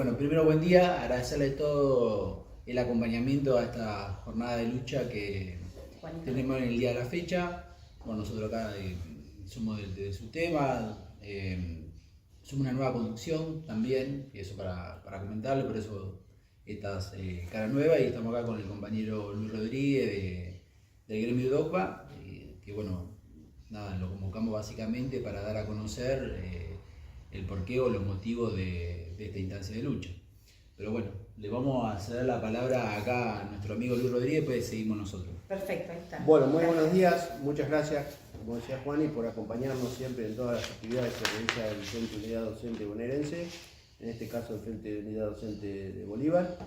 Bueno, primero buen día, agradecerle todo el acompañamiento a esta jornada de lucha que tenemos en el día de la fecha. Bueno, nosotros acá somos de su tema, somos una nueva conducción también, y eso para comentarle, por eso esta cara nueva, y estamos acá con el compañero Luis Rodríguez del gremio DOCPA, que bueno, nada, lo convocamos básicamente para dar a conocer el porqué o los motivos de esta instancia de lucha. Pero bueno, le vamos a ceder la palabra acá a nuestro amigo Luis Rodríguez, pues seguimos nosotros. Perfecto, ahí está. Bueno, muy buenos días, muchas gracias, como decía Juani, por acompañarnos siempre en todas las actividades que realiza el Frente de Unidad Docente Bonaerense, en este caso el Frente de Unidad Docente de Bolívar.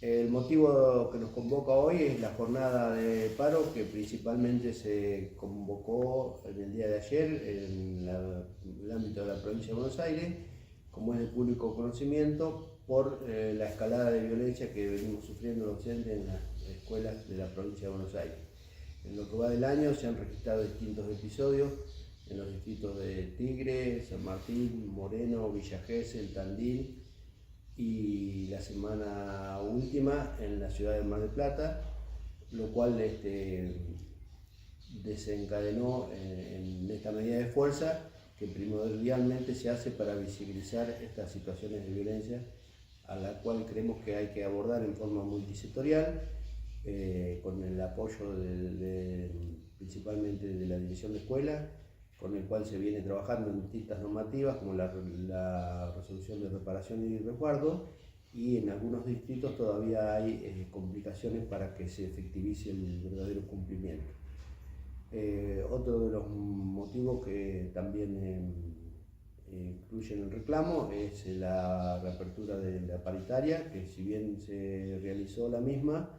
El motivo que nos convoca hoy es la jornada de paro que principalmente se convocó en el día de ayer en el ámbito de la provincia de Buenos Aires, como es de público conocimiento, por la escalada de violencia que venimos sufriendo docentes en las escuelas de la provincia de Buenos Aires. En lo que va del año se han registrado distintos episodios en los distritos de Tigre, San Martín, Moreno, Villa Gesell, Tandil, y la semana última en la ciudad de Mar del Plata, lo cual desencadenó en esta medida de fuerza que primordialmente se hace para visibilizar estas situaciones de violencia, a la cual creemos que hay que abordar en forma multisectorial, con el apoyo principalmente de la Dirección de Escuela, con el cual se viene trabajando en distintas normativas como la resolución de reparación y resguardo, y en algunos distritos todavía hay complicaciones para que se efectivice el verdadero cumplimiento. Otro de los motivos que también incluyen el reclamo es la reapertura de la paritaria, que si bien se realizó la misma,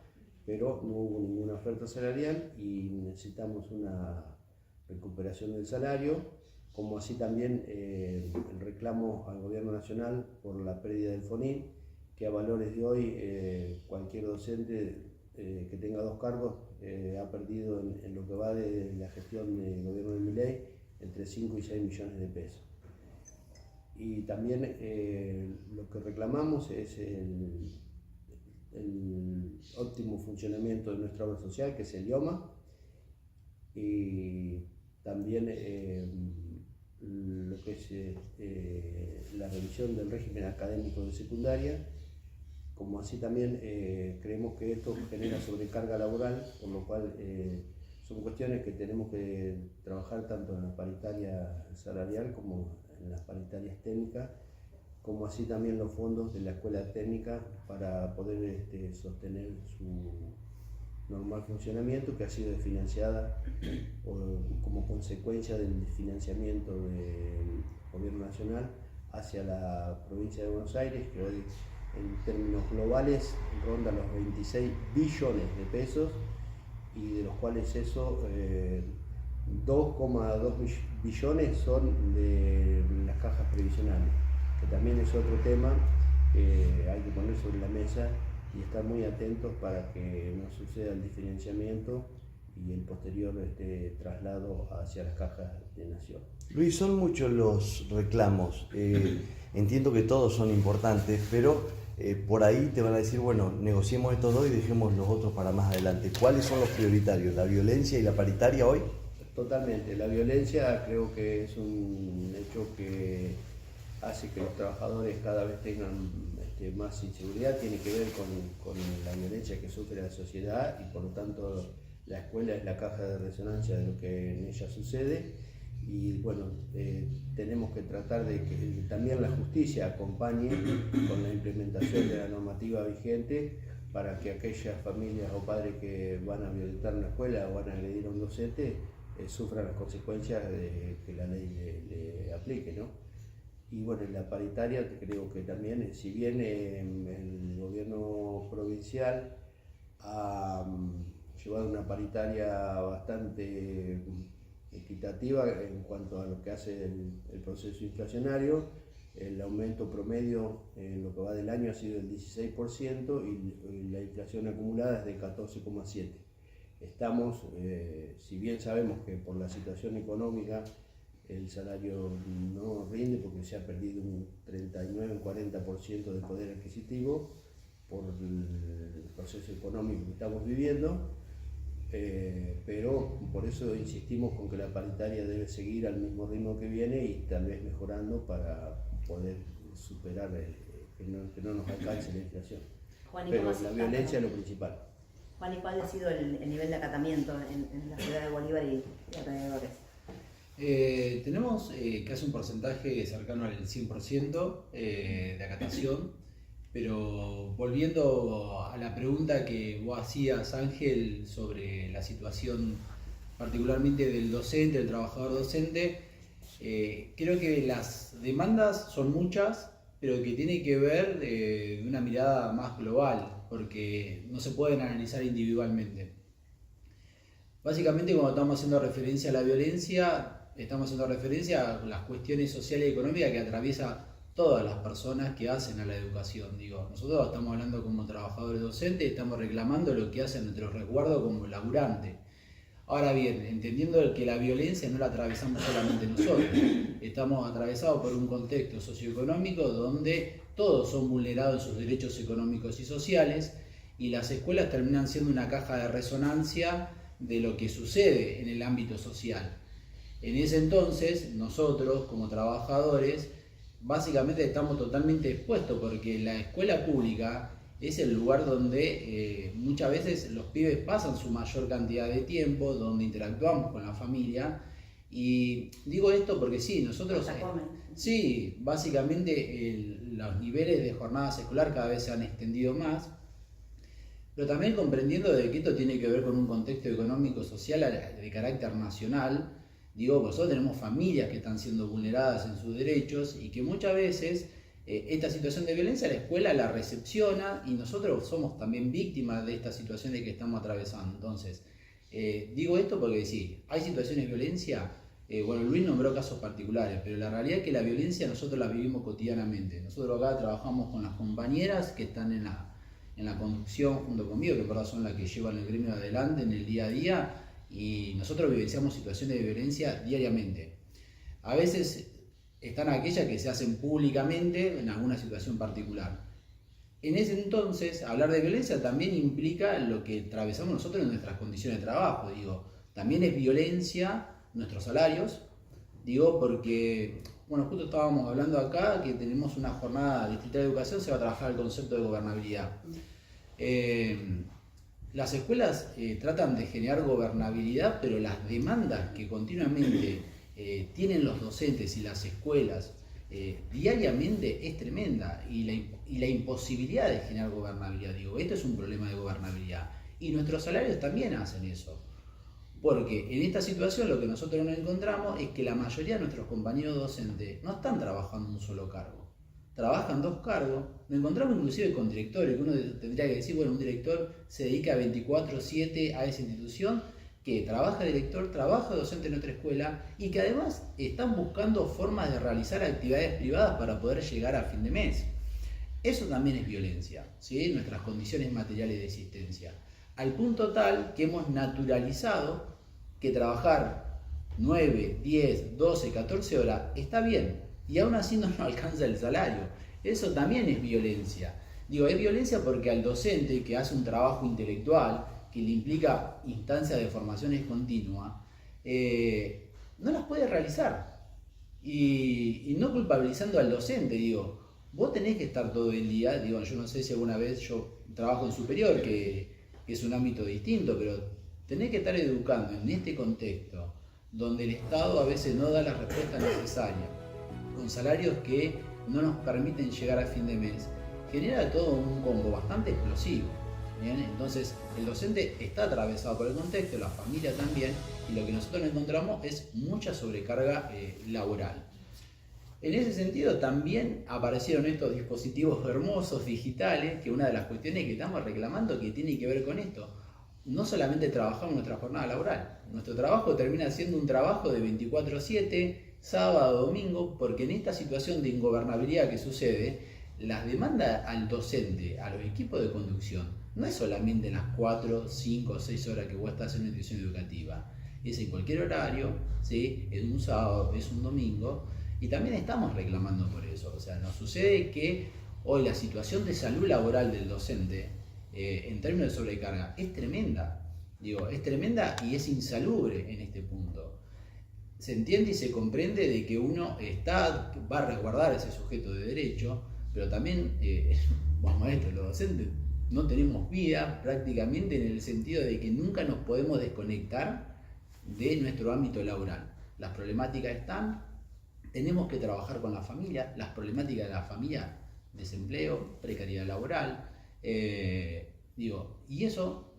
pero no hubo ninguna oferta salarial y necesitamos una recuperación del salario, como así también el reclamo al gobierno nacional por la pérdida del FONIN, que a valores de hoy cualquier docente que tenga dos cargos ha perdido en lo que va de la gestión del gobierno de Milei entre 5 y 6 millones de pesos. Y también lo que reclamamos es el óptimo funcionamiento de nuestra obra social, que es el IOMA, y también lo que es la revisión del régimen académico de secundaria, como así también creemos que esto genera sobrecarga laboral, por lo cual son cuestiones que tenemos que trabajar tanto en la paritaria salarial como en las paritarias técnicas, como así también los fondos de la escuela técnica para poder sostener su normal funcionamiento, que ha sido desfinanciada como consecuencia del desfinanciamiento del gobierno nacional hacia la provincia de Buenos Aires, que hoy en términos globales ronda los 26 billones de pesos, y de los cuales 2,2 billones son de las cajas previsionales, que también es otro tema que hay que poner sobre la mesa y estar muy atentos para que no suceda el diferenciamiento y el posterior traslado hacia las cajas de nación. Luis, son muchos los reclamos, entiendo que todos son importantes, pero por ahí te van a decir, bueno, negociemos estos dos y dejemos los otros para más adelante. ¿Cuáles son los prioritarios, la violencia y la paritaria hoy? Totalmente, la violencia creo que es un hecho que hace que los trabajadores cada vez tengan más inseguridad, tiene que ver con la violencia que sufre la sociedad, y por lo tanto la escuela es la caja de resonancia de lo que en ella sucede. Y bueno, tenemos que tratar de que también la justicia acompañe con la implementación de la normativa vigente para que aquellas familias o padres que van a violentar una escuela o van a agredir a un docente sufran las consecuencias de que la ley le aplique, ¿no? Y bueno, en la paritaria creo que también, si bien el gobierno provincial ha llevado una paritaria bastante equitativa en cuanto a lo que hace el proceso inflacionario, el aumento promedio en lo que va del año ha sido del 16% y la inflación acumulada es de 14,7%. Estamos, si bien sabemos que por la situación económica el salario no rinde porque se ha perdido un 39, un 40% de poder adquisitivo por el proceso económico que estamos viviendo, pero por eso insistimos con que la paritaria debe seguir al mismo ritmo que viene y tal vez mejorando para poder superar que no nos alcance la inflación. Juan, pero la violencia es lo principal. Juan, ¿y cuál ha sido el nivel de acatamiento en la ciudad de Bolívar y alrededores? Tenemos casi un porcentaje cercano al 100% de acatación, pero volviendo a la pregunta que vos hacías, Ángel, sobre la situación particularmente del docente, del trabajador docente, creo que las demandas son muchas, pero que tiene que ver de una mirada más global, porque no se pueden analizar individualmente. Básicamente, cuando estamos haciendo referencia a la violencia, estamos haciendo referencia a las cuestiones sociales y económicas que atraviesa todas las personas que hacen a la educación. Digo, nosotros estamos hablando como trabajadores docentes, estamos reclamando lo que hacen nuestro resguardo como laburante. Ahora bien, entendiendo que la violencia no la atravesamos solamente nosotros, estamos atravesados por un contexto socioeconómico donde todos son vulnerados en sus derechos económicos y sociales, y las escuelas terminan siendo una caja de resonancia de lo que sucede en el ámbito social. En ese entonces, nosotros como trabajadores, básicamente estamos totalmente expuestos, porque la escuela pública es el lugar donde muchas veces los pibes pasan su mayor cantidad de tiempo, donde interactuamos con la familia. Y digo esto porque sí, nosotros... sí, básicamente los niveles de jornadas escolar cada vez se han extendido más, pero también comprendiendo de que esto tiene que ver con un contexto económico, social de carácter nacional. Digo, nosotros tenemos familias que están siendo vulneradas en sus derechos y que muchas veces esta situación de violencia la escuela la recepciona, y nosotros somos también víctimas de esta situación de que estamos atravesando. Entonces, digo esto porque sí, hay situaciones de violencia. Bueno, Luis nombró casos particulares, pero la realidad es que la violencia nosotros la vivimos cotidianamente. Nosotros acá trabajamos con las compañeras que están en la conducción junto conmigo, que por verdad son las que llevan el gremio adelante en el día a día, y nosotros vivenciamos situaciones de violencia diariamente. A veces están aquellas que se hacen públicamente en alguna situación particular. En ese entonces, hablar de violencia también implica lo que atravesamos nosotros en nuestras condiciones de trabajo. Digo, también es violencia nuestros salarios, digo, porque, bueno, justo estábamos hablando acá que tenemos una jornada distrital de educación, se va a trabajar el concepto de gobernabilidad. Las escuelas tratan de generar gobernabilidad, pero las demandas que continuamente tienen los docentes y las escuelas diariamente es tremenda, y la imposibilidad de generar gobernabilidad. Digo, esto es un problema de gobernabilidad, y nuestros salarios también hacen eso, porque en esta situación lo que nosotros nos encontramos es que la mayoría de nuestros compañeros docentes no están trabajando un solo cargo, trabajan dos cargos. Nos encontramos inclusive con directores, que uno tendría que decir, bueno, un director se dedica 24/7 a esa institución, que trabaja director, trabaja docente en otra escuela, y que además están buscando formas de realizar actividades privadas para poder llegar a fin de mes. Eso también es violencia, ¿sí? Nuestras condiciones materiales de existencia. Al punto tal que hemos naturalizado que trabajar 9, 10, 12, 14 horas está bien, y aún así no nos alcanza el salario. Eso también es violencia. Digo, es violencia porque al docente que hace un trabajo intelectual, que le implica instancias de formaciones continuas, no las puede realizar. Y no culpabilizando al docente, digo, vos tenés que estar todo el día, digo, yo no sé si alguna vez, yo trabajo en superior, que es un ámbito distinto, pero tenés que estar educando en este contexto, donde el Estado a veces no da la respuesta necesaria, con salarios que no nos permiten llegar a fin de mes, genera todo un combo bastante explosivo. ¿Bien? Entonces el docente está atravesado por el contexto, la familia también, y lo que nosotros encontramos es mucha sobrecarga laboral. En ese sentido también aparecieron estos dispositivos hermosos digitales, que una de las cuestiones que estamos reclamando que tiene que ver con esto. No solamente trabajamos nuestra jornada laboral, nuestro trabajo termina siendo un trabajo de 24/7, sábado, domingo, porque en esta situación de ingobernabilidad que sucede, las demandas al docente, a los equipos de conducción, no es solamente las 4, 5 o 6 horas que vos estás en una institución educativa. es en cualquier horario, ¿sí? Es un sábado, es un domingo, y también estamos reclamando por eso. O sea, nos sucede que hoy la situación de salud laboral del docente, en términos de sobrecarga, es tremenda. Digo, es tremenda y es insalubre en este punto. Se entiende y se comprende de que uno va a resguardar a ese sujeto de derecho, pero también, vamos a esto, los docentes no tenemos vida prácticamente, en el sentido de que nunca nos podemos desconectar de nuestro ámbito laboral. Las problemáticas están, tenemos que trabajar con la familia, las problemáticas de la familia, desempleo, precariedad laboral, y eso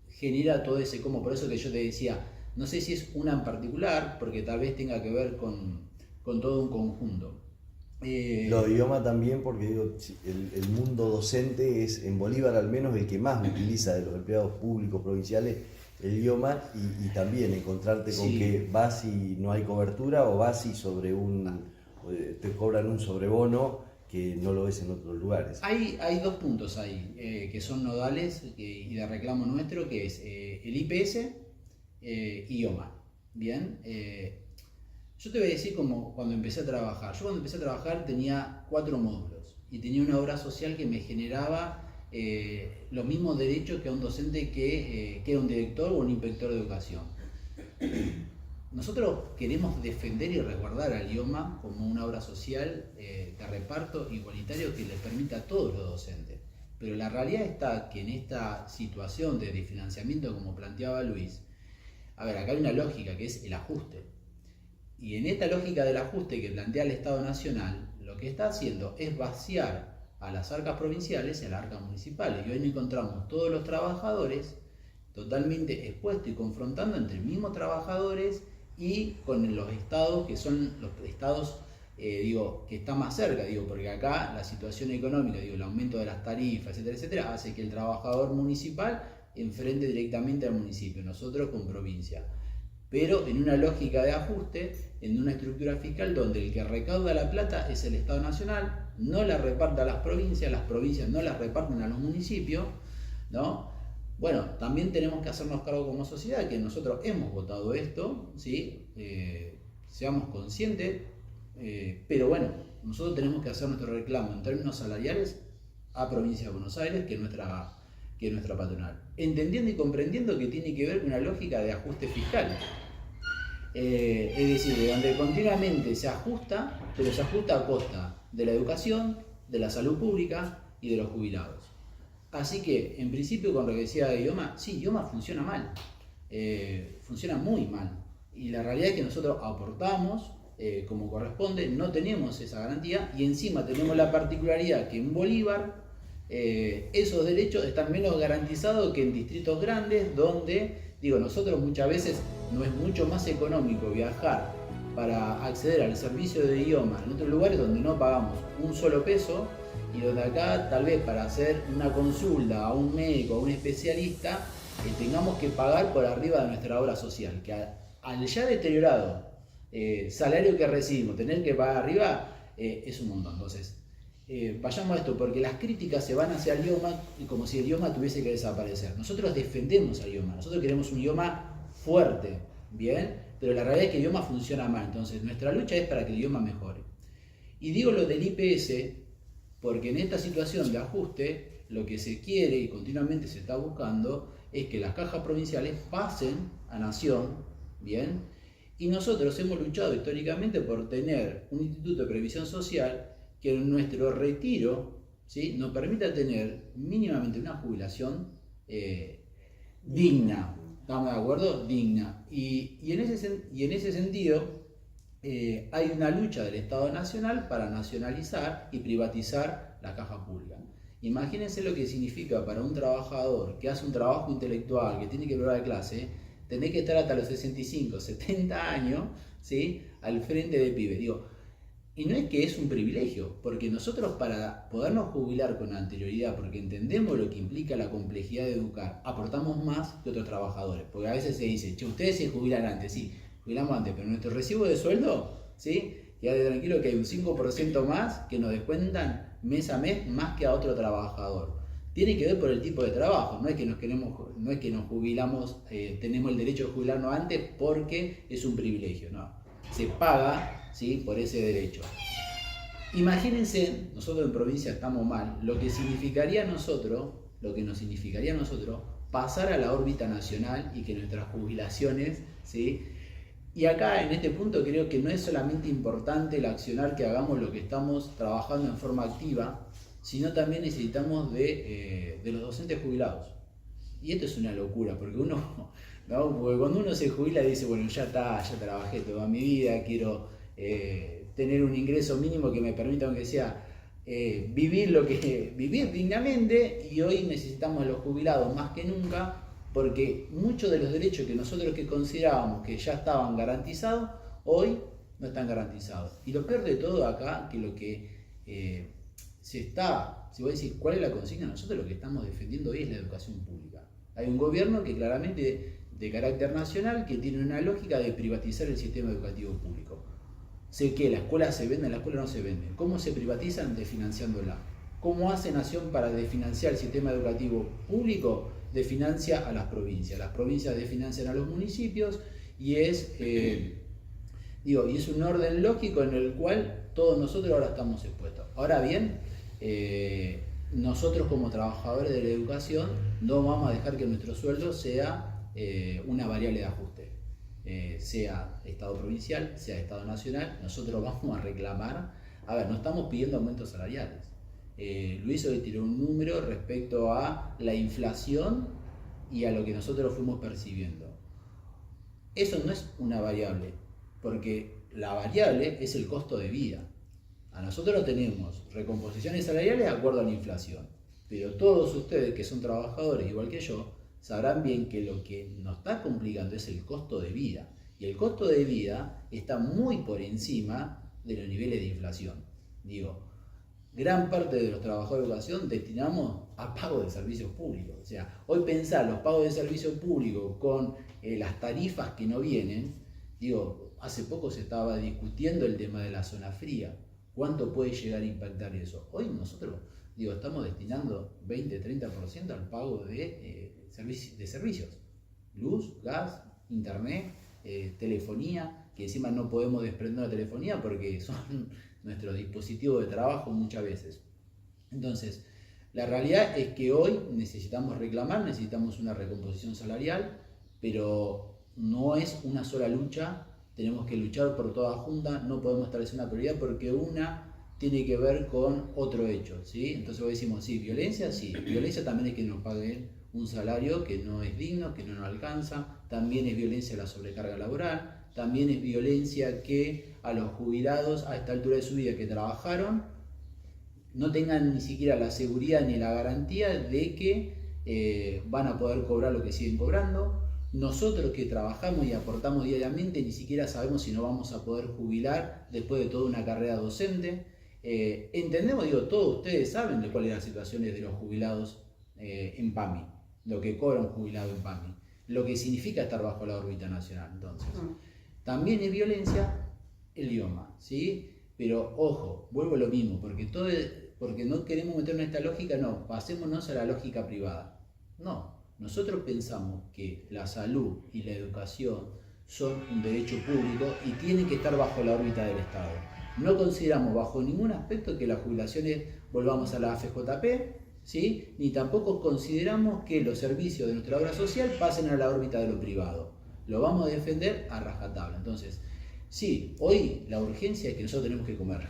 genera todo ese como, por eso que yo te decía, no sé si es una en particular, porque tal vez tenga que ver con todo un conjunto. Los idiomas también, porque digo, el mundo docente es, en Bolívar al menos, el que más utiliza de los empleados públicos provinciales el idioma, y también encontrarte con que vas y no hay cobertura, o vas y te cobran un sobrebono que no lo ves en otros lugares. Hay dos puntos ahí que son nodales y de reclamo nuestro, que es el IPS y IOMA. Bien, yo te voy a decir como cuando empecé a trabajar. Yo cuando empecé a trabajar tenía 4 módulos y tenía una obra social que me generaba los mismos derechos que a un docente que era un director o un inspector de educación. Nosotros queremos defender y resguardar al IOMA como una obra social de reparto igualitario que les permita a todos los docentes. Pero la realidad está que en esta situación de financiamiento, como planteaba Luis, a ver, acá hay una lógica que es el ajuste. Y en esta lógica del ajuste que plantea el Estado Nacional, lo que está haciendo es vaciar a las arcas provinciales y a las arcas municipales. Y hoy nos encontramos todos los trabajadores totalmente expuestos y confrontando entre mismos trabajadores y con los estados que son los estados que están más cerca, porque acá la situación económica, el aumento de las tarifas, etcétera, etcétera, hace que el trabajador municipal enfrente directamente al municipio, nosotros con provincia. Pero en una lógica de ajuste, en una estructura fiscal donde el que recauda la plata es el Estado Nacional, no la reparte a las provincias no las reparten a los municipios, ¿no? Bueno, también tenemos que hacernos cargo como sociedad que nosotros hemos votado esto, ¿sí? Seamos conscientes, pero bueno, nosotros tenemos que hacer nuestro reclamo en términos salariales a Provincia de Buenos Aires, que es nuestra patronal, entendiendo y comprendiendo que tiene que ver con una lógica de ajuste fiscal, es decir, de donde continuamente se ajusta, pero se ajusta a costa de la educación, de la salud pública y de los jubilados. Así que, en principio, con lo que decía de IOMA, sí, IOMA funciona mal, funciona muy mal, y la realidad es que nosotros aportamos como corresponde, no tenemos esa garantía, y encima tenemos la particularidad que en Bolívar esos derechos están menos garantizados que en distritos grandes, donde, nosotros muchas veces no es mucho más económico viajar para acceder al servicio de idioma en otros lugares donde no pagamos un solo peso, y donde acá tal vez para hacer una consulta a un médico, a un especialista, tengamos que pagar por arriba de nuestra obra social, que al ya deteriorado salario que recibimos, tener que pagar arriba es un montón. Entonces, vayamos a esto, porque las críticas se van hacia el idioma y como si el idioma tuviese que desaparecer. Nosotros defendemos al idioma, nosotros queremos un idioma fuerte, ¿bien? Pero la realidad es que el idioma funciona mal, entonces nuestra lucha es para que el idioma mejore. Y digo lo del IPS porque en esta situación de ajuste lo que se quiere y continuamente se está buscando es que las cajas provinciales pasen a nación, ¿bien? Y nosotros hemos luchado históricamente por tener un instituto de previsión social que en nuestro retiro, ¿sí?, nos permita tener mínimamente una jubilación digna. ¿Estamos de acuerdo? Digna. Y en ese sentido hay una lucha del Estado Nacional para nacionalizar y privatizar la caja pública. Imagínense lo que significa para un trabajador que hace un trabajo intelectual, que tiene que probar de clase, tener que estar hasta los 65, 70 años, ¿sí?, al frente de pibe. Y no es que es un privilegio, porque nosotros para podernos jubilar con anterioridad, porque entendemos lo que implica la complejidad de educar, aportamos más que otros trabajadores. Porque a veces se dice, che, ustedes se jubilan antes, sí, jubilamos antes, pero nuestro recibo de sueldo, ¿sí?, quédate tranquilo que hay un 5% más que nos descuentan mes a mes más que a otro trabajador. tiene que ver por el tipo de trabajo. No es que nos jubilamos, tenemos el derecho de jubilarnos antes porque es un privilegio, no. Se paga, ¿sí?, por ese derecho. Imagínense, nosotros en provincia estamos mal, lo que nos significaría a nosotros pasar a la órbita nacional y que nuestras jubilaciones, ¿sí? Y acá en este punto creo que no es solamente importante el accionar que hagamos lo que estamos trabajando en forma activa, sino también necesitamos de los docentes jubilados. Y esto es una locura, porque ¿no? Porque cuando uno se jubila dice, bueno, ya está, ya trabajé toda mi vida, quiero tener un ingreso mínimo que me permita, aunque sea, vivir dignamente, y hoy necesitamos a los jubilados más que nunca, porque muchos de los derechos que nosotros considerábamos que ya estaban garantizados, hoy no están garantizados. Y lo peor de todo acá, que lo que si vos decís cuál es la consigna, nosotros lo que estamos defendiendo hoy es la educación pública. Hay un gobierno que claramente de carácter nacional que tiene una lógica de privatizar el sistema educativo público. Sé que la escuela se vende, la escuela no se vende. ¿Cómo se privatizan? Desfinanciándola. ¿Cómo hace Nación para desfinanciar el sistema educativo público? Desfinancia a las provincias desfinancian a los municipios, y es un orden lógico en el cual todos nosotros ahora estamos expuestos. Ahora bien, nosotros como trabajadores de la educación no vamos a dejar que nuestro sueldo sea una variable de ajuste, sea Estado provincial, sea Estado nacional. Nosotros vamos a reclamar, no estamos pidiendo aumentos salariales. Luis hoy tiró un número respecto a la inflación y a lo que nosotros fuimos percibiendo. Eso no es una variable, porque la variable es el costo de vida. A nosotros tenemos recomposiciones salariales de acuerdo a la inflación, pero todos ustedes que son trabajadores igual que yo sabrán bien que lo que nos está complicando es el costo de vida, y el costo de vida está muy por encima de los niveles de inflación. Gran parte de los trabajadores de educación destinamos a pago de servicios públicos. O sea, hoy pensar los pagos de servicios públicos con las tarifas que no vienen, hace poco se estaba discutiendo el tema de la zona fría. ¿Cuánto puede llegar a impactar eso? Hoy nosotros, estamos destinando 20-30% al pago de servicios. Luz, gas, internet, telefonía, que encima no podemos desprender la telefonía porque son nuestros dispositivos de trabajo muchas veces. Entonces, la realidad es que hoy necesitamos reclamar, necesitamos una recomposición salarial, pero no es una sola lucha, tenemos que luchar por toda junta, no podemos establecer una prioridad porque una tiene que ver con otro hecho, ¿sí? Entonces hoy decimos, sí, violencia también es que nos paguen un salario que no es digno, que no nos alcanza, también es violencia la sobrecarga laboral, también es violencia que a los jubilados a esta altura de su vida que trabajaron no tengan ni siquiera la seguridad ni la garantía de que van a poder cobrar lo que siguen cobrando. Nosotros que trabajamos y aportamos diariamente ni siquiera sabemos si nos vamos a poder jubilar después de toda una carrera docente. Entendemos, todos ustedes saben de cuáles son las situaciones de los jubilados en PAMI, lo que cobra un jubilado en PAMI, lo que significa estar bajo la órbita nacional. Entonces, también es violencia el idioma, ¿sí? Pero ojo, vuelvo a lo mismo, porque no queremos meternos en esta lógica, no, pasémonos a la lógica privada. No, nosotros pensamos que la salud y la educación son un derecho público y tienen que estar bajo la órbita del Estado. No consideramos bajo ningún aspecto que las jubilaciones volvamos a la AFJP, ¿sí? Ni tampoco consideramos que los servicios de nuestra obra social pasen a la órbita de lo privado. Lo vamos a defender a rajatabla. Entonces, sí, hoy la urgencia es que nosotros tenemos que comer.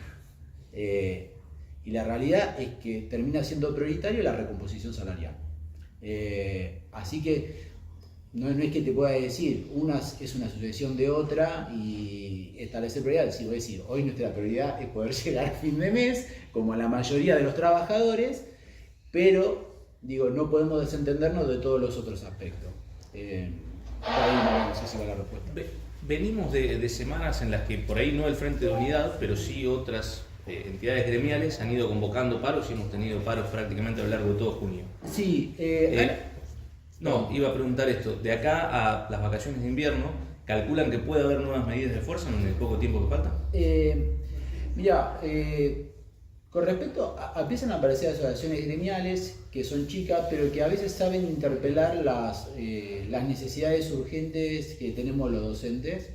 Y la realidad es que termina siendo prioritario la recomposición salarial. Así que no es que te pueda decir, una es una sucesión de otra y establecer prioridades. Si voy a decir, hoy nuestra prioridad es poder llegar a fin de mes, como la mayoría de los trabajadores, pero no podemos desentendernos de todos los otros aspectos. Ahí no sé si va la respuesta. Venimos de semanas en las que por ahí no el Frente de Unidad, pero sí otras entidades gremiales han ido convocando paros y hemos tenido paros prácticamente a lo largo de todo junio. Sí, iba a preguntar esto. De acá a las vacaciones de invierno, ¿calculan que puede haber nuevas medidas de fuerza en el poco tiempo que falta? Con respecto empiezan a aparecer asociaciones gremiales que son chicas, pero que a veces saben interpelar las necesidades urgentes que tenemos los docentes.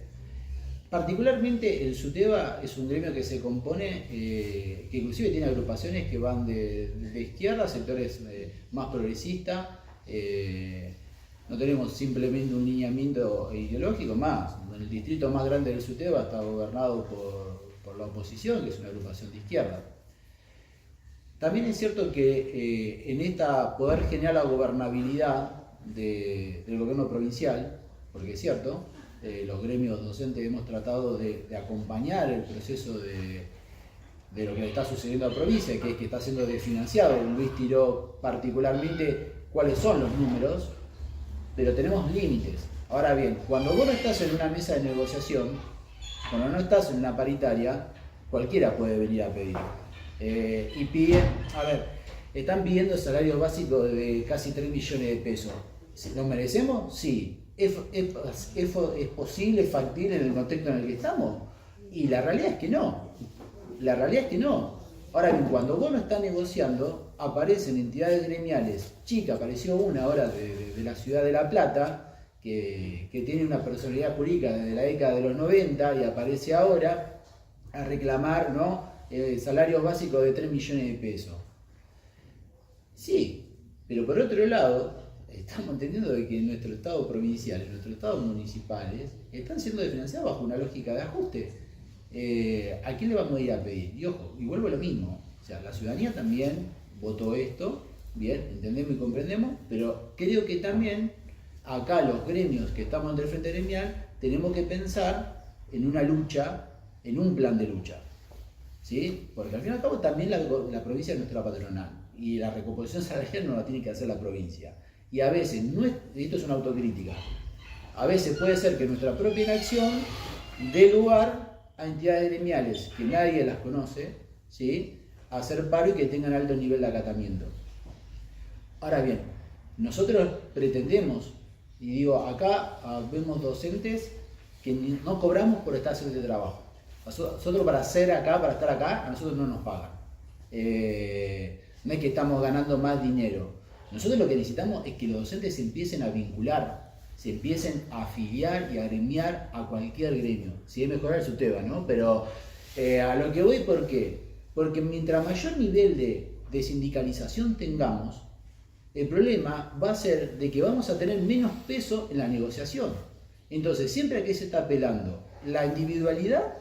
Particularmente el SUTEBA es un gremio que se compone, que inclusive tiene agrupaciones que van de izquierda a sectores más progresistas. No tenemos simplemente un lineamiento ideológico más. El distrito más grande del SUTEBA está gobernado por la oposición, que es una agrupación de izquierda. También es cierto que en esta poder generar la gobernabilidad del gobierno provincial, porque es cierto, los gremios docentes hemos tratado de acompañar el proceso de lo que le está sucediendo a la provincia, que es que está siendo desfinanciado. Luis tiró particularmente cuáles son los números, pero tenemos límites. Ahora bien, cuando vos no estás en una mesa de negociación, cuando no estás en una paritaria, cualquiera puede venir a pedir. Y piden, están pidiendo salarios básicos de casi 3 millones de pesos. ¿Lo merecemos? Sí. ¿Es posible, factible en el contexto en el que estamos? Y la realidad es que no. La realidad es que no. Ahora bien, cuando vos no estás negociando, aparecen entidades gremiales. Chica, apareció una ahora de la ciudad de La Plata, que tiene una personalidad jurídica desde la década de los 90 y aparece ahora a reclamar, ¿no?, salarios básicos de 3 millones de pesos. Sí, pero por otro lado, estamos entendiendo de que nuestro Estado provincial, nuestros Estados municipales, están siendo desfinanciados bajo una lógica de ajuste. ¿A quién le vamos a ir a pedir? Y ojo, y vuelvo a lo mismo. O sea, la ciudadanía también votó esto, bien, entendemos y comprendemos, pero creo que también acá los gremios que estamos entre el Frente Gremial tenemos que pensar en una lucha, en un plan de lucha. ¿Sí? Porque al fin y al cabo también la provincia es nuestra patronal y la recomposición salarial no la tiene que hacer la provincia. Y a veces, esto es una autocrítica, a veces puede ser que nuestra propia inacción dé lugar a entidades gremiales que nadie las conoce, ¿sí?, a hacer paro y que tengan alto nivel de acatamiento. Ahora bien, nosotros pretendemos, y digo, acá vemos docentes que no cobramos por estar haciendo este trabajo. Nosotros para estar acá, a nosotros no nos pagan. No es que estamos ganando más dinero. Nosotros lo que necesitamos es que los docentes se empiecen a vincular, se empiecen a afiliar y a gremiar a cualquier gremio. Si es mejorar el SUTEBA, ¿no? Pero a lo que voy, ¿por qué? Porque mientras mayor nivel de sindicalización tengamos, el problema va a ser de que vamos a tener menos peso en la negociación. Entonces, siempre aquí se está apelando la individualidad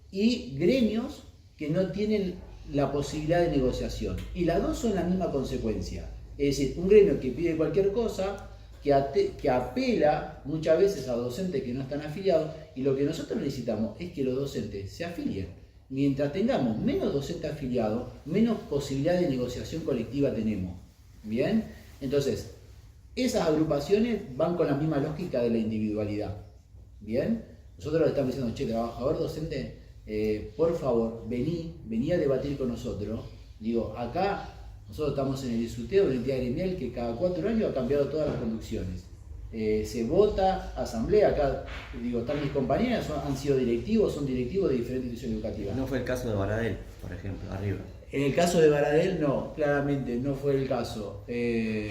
y gremios que no tienen la posibilidad de negociación. Y las dos son la misma consecuencia. Es decir, un gremio que pide cualquier cosa, que apela muchas veces a docentes que no están afiliados, y lo que nosotros necesitamos es que los docentes se afilien. Mientras tengamos menos docentes afiliados, menos posibilidad de negociación colectiva tenemos. ¿Bien? Entonces, esas agrupaciones van con la misma lógica de la individualidad. ¿Bien? Nosotros le estamos diciendo, che, trabajador docente, por favor, vení a debatir con nosotros. Digo, acá nosotros estamos en el SUTEBA, una entidad gremial que cada 4 años ha cambiado todas las conducciones. Se vota, asamblea, acá digo, están mis compañeras, han sido directivos, son directivos de diferentes instituciones educativas. No fue el caso de Baradel, por ejemplo, arriba. En el caso de Baradel, no, claramente no fue el caso. Y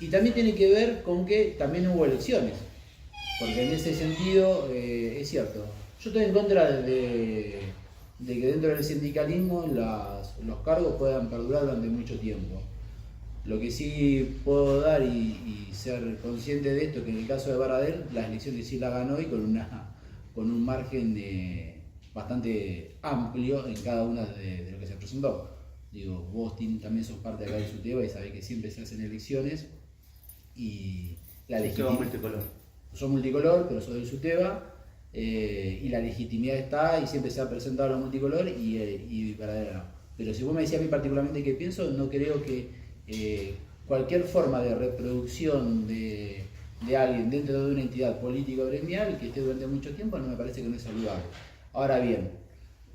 también tiene que ver con que también hubo elecciones, porque en ese sentido es cierto. Yo estoy en contra de que dentro del sindicalismo los cargos puedan perdurar durante mucho tiempo. Lo que sí puedo dar y ser consciente de esto, que en el caso de Baradel, las elecciones sí las ganó y con un margen bastante amplio en cada una de lo que se presentó. Digo, vos también sos parte de acá del SUTEBA y sabés que siempre se hacen elecciones y la legitimidad... Sos multicolor, pero sos del SUTEBA. Y la legitimidad está y siempre se ha presentado la multicolor y Baradel no. Pero si vos me decís a mí particularmente qué pienso, no creo que cualquier forma de reproducción de alguien dentro de una entidad política o gremial que esté durante mucho tiempo no me parece que no es saludable. Ahora bien,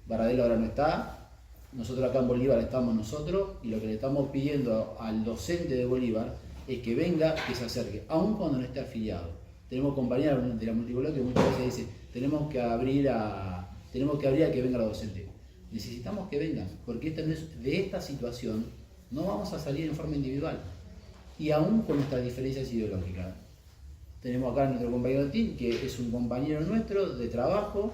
Baradel ahora no está, nosotros acá en Bolívar estamos nosotros y lo que le estamos pidiendo al docente de Bolívar es que venga, que se acerque, aun cuando no esté afiliado. Tenemos compañeros de la multicolor que muchas veces dicen tenemos que abrir a que venga la docente. necesitamos que vengan, porque de esta situación no vamos a salir en forma individual, y aún con nuestras diferencias ideológicas. Tenemos acá a nuestro compañero Tim, que es un compañero nuestro de trabajo.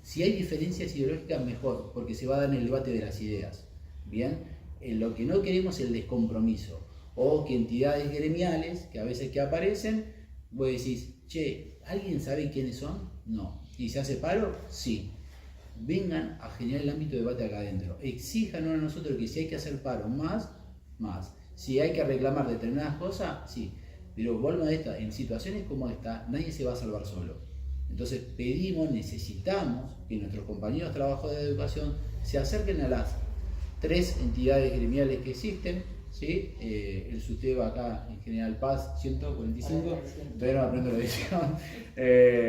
Si hay diferencias ideológicas, mejor, porque se va a dar en el debate de las ideas. Bien, en lo que no queremos es el descompromiso, o que entidades gremiales, que a veces que aparecen, vos decís, che, ¿alguien sabe quiénes son? No. ¿Y se hace paro? Sí. Vengan a generar el ámbito de debate acá adentro. Exíjanos a nosotros que si hay que hacer paro, más. Si hay que reclamar determinadas cosas, sí. Pero vuelvo a esta, en situaciones como esta, nadie se va a salvar solo. Entonces pedimos, necesitamos que nuestros compañeros trabajadores de educación se acerquen a las 3 entidades gremiales que existen, ¿sí? El SUTEBA acá en General Paz 145, todavía no aprendo la dirección,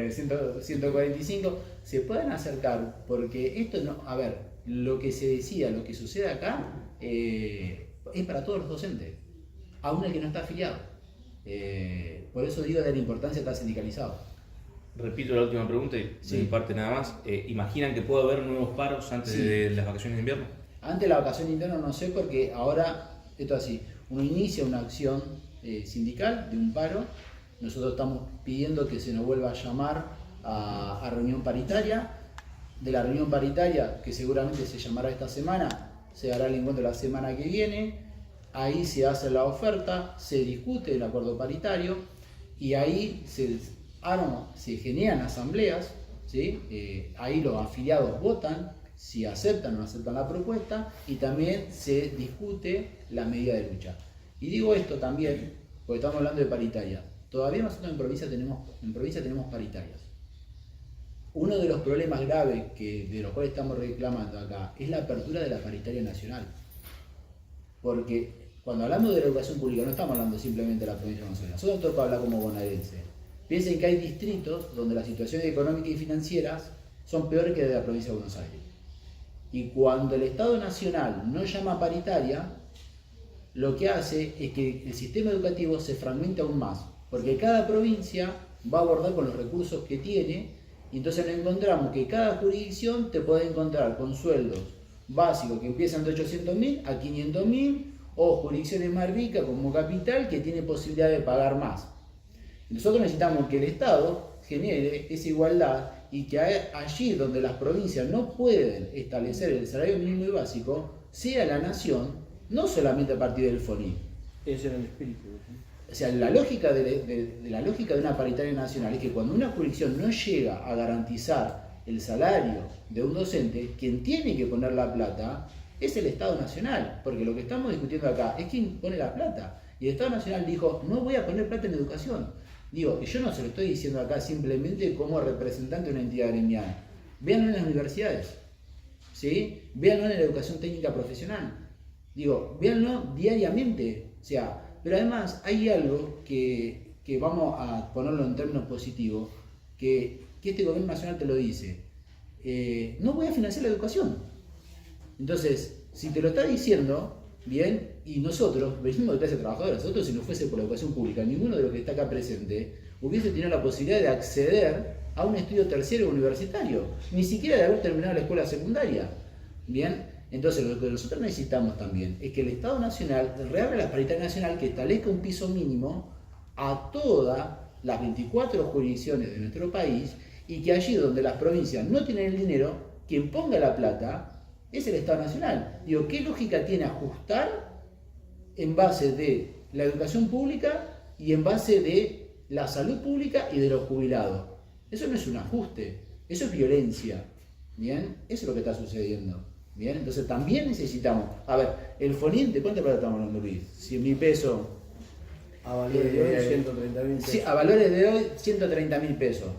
145, se puedan acercar, porque esto no, a ver, lo que se decía, lo que sucede acá, es para todos los docentes, aún el que no está afiliado. Por eso digo de la importancia de estar sindicalizado. Repito la última pregunta y de mi parte nada más. ¿Imaginan que puede haber nuevos paros antes de las vacaciones de invierno? Antes de la vacación de invierno no sé, porque ahora, esto así, uno inicia una acción sindical de un paro. Nosotros estamos pidiendo que se nos vuelva a llamar a reunión paritaria. De la reunión paritaria, que seguramente se llamará esta semana, se hará el encuentro la semana que viene. Ahí se hace la oferta, se discute el acuerdo paritario y ahí se generan asambleas, ¿sí? Ahí los afiliados votan si aceptan o no aceptan la propuesta y también se discute la medida de lucha. Y digo esto también porque estamos hablando de paritaria. Todavía nosotros en provincia tenemos paritarias. Uno de los problemas graves de los cuales estamos reclamando acá es la apertura de la paritaria nacional. Porque cuando hablamos de la educación pública no estamos hablando simplemente de la provincia de Buenos Aires. Nosotros toca hablar como bonaerense. Piensen que hay distritos donde las situaciones económicas y financieras son peores que de la provincia de Buenos Aires. Y cuando el Estado Nacional no llama paritaria, lo que hace es que el sistema educativo se fragmente aún más. Porque cada provincia va a abordar con los recursos que tiene, y entonces nos encontramos que cada jurisdicción te puede encontrar con sueldos básicos que empiezan de 800.000 a 500.000, o jurisdicciones más ricas como Capital que tiene posibilidad de pagar más. Nosotros necesitamos que el Estado genere esa igualdad y que allí donde las provincias no pueden establecer el salario mínimo y básico, sea la nación, no solamente a partir del FONI. Ese era el espíritu. O sea, la lógica de la lógica de una paritaria nacional es que cuando una jurisdicción no llega a garantizar el salario de un docente, quien tiene que poner la plata es el Estado Nacional, porque lo que estamos discutiendo acá es quién pone la plata. Y el Estado Nacional dijo, no voy a poner plata en educación. Digo, y yo no se lo estoy diciendo acá simplemente como representante de una entidad gremial. Véanlo en las universidades, ¿sí? Véanlo en la educación técnica profesional. Digo, véanlo diariamente. O sea, pero además hay algo que vamos a ponerlo en términos positivos, que este gobierno nacional te lo dice. No voy a financiar la educación. Entonces, si te lo está diciendo, bien, y nosotros, venimos de clase trabajadora, nosotros si no fuese por la educación pública, ninguno de los que está acá presente hubiese tenido la posibilidad de acceder a un estudio terciario universitario, ni siquiera de haber terminado la escuela secundaria. Bien, entonces lo que nosotros necesitamos también es que el Estado Nacional reabra la paritaria nacional que establezca un piso mínimo a todas las 24 jurisdicciones de nuestro país y que allí donde las provincias no tienen el dinero, quien ponga la plata es el Estado Nacional. Digo, ¿qué lógica tiene ajustar en base de la educación pública y en base de la salud pública y de los jubilados? Eso no es un ajuste, eso es violencia. ¿Bien? Eso es lo que está sucediendo. ¿Bien? Entonces también necesitamos, a ver, el FONINTE, ¿cuánto plata estamos hablando, Luis? 100.000 pesos. A valores de hoy, 130.000 pesos. Sí, a valores de hoy, 130.000 pesos.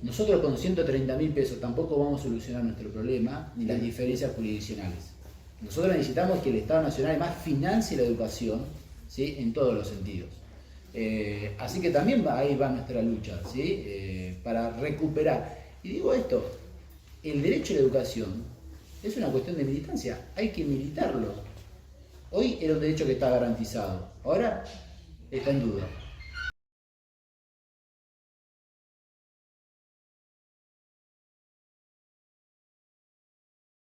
Nosotros con 130.000 pesos tampoco vamos a solucionar nuestro problema ni las diferencias jurisdiccionales. Nosotros necesitamos que el Estado Nacional además financie la educación, ¿sí? En todos los sentidos. Así que también ahí va nuestra lucha, ¿sí? Para recuperar. Y digo esto, el derecho a la educación es una cuestión de militancia, hay que militarlo. Hoy era un derecho que está garantizado, ahora está en duda.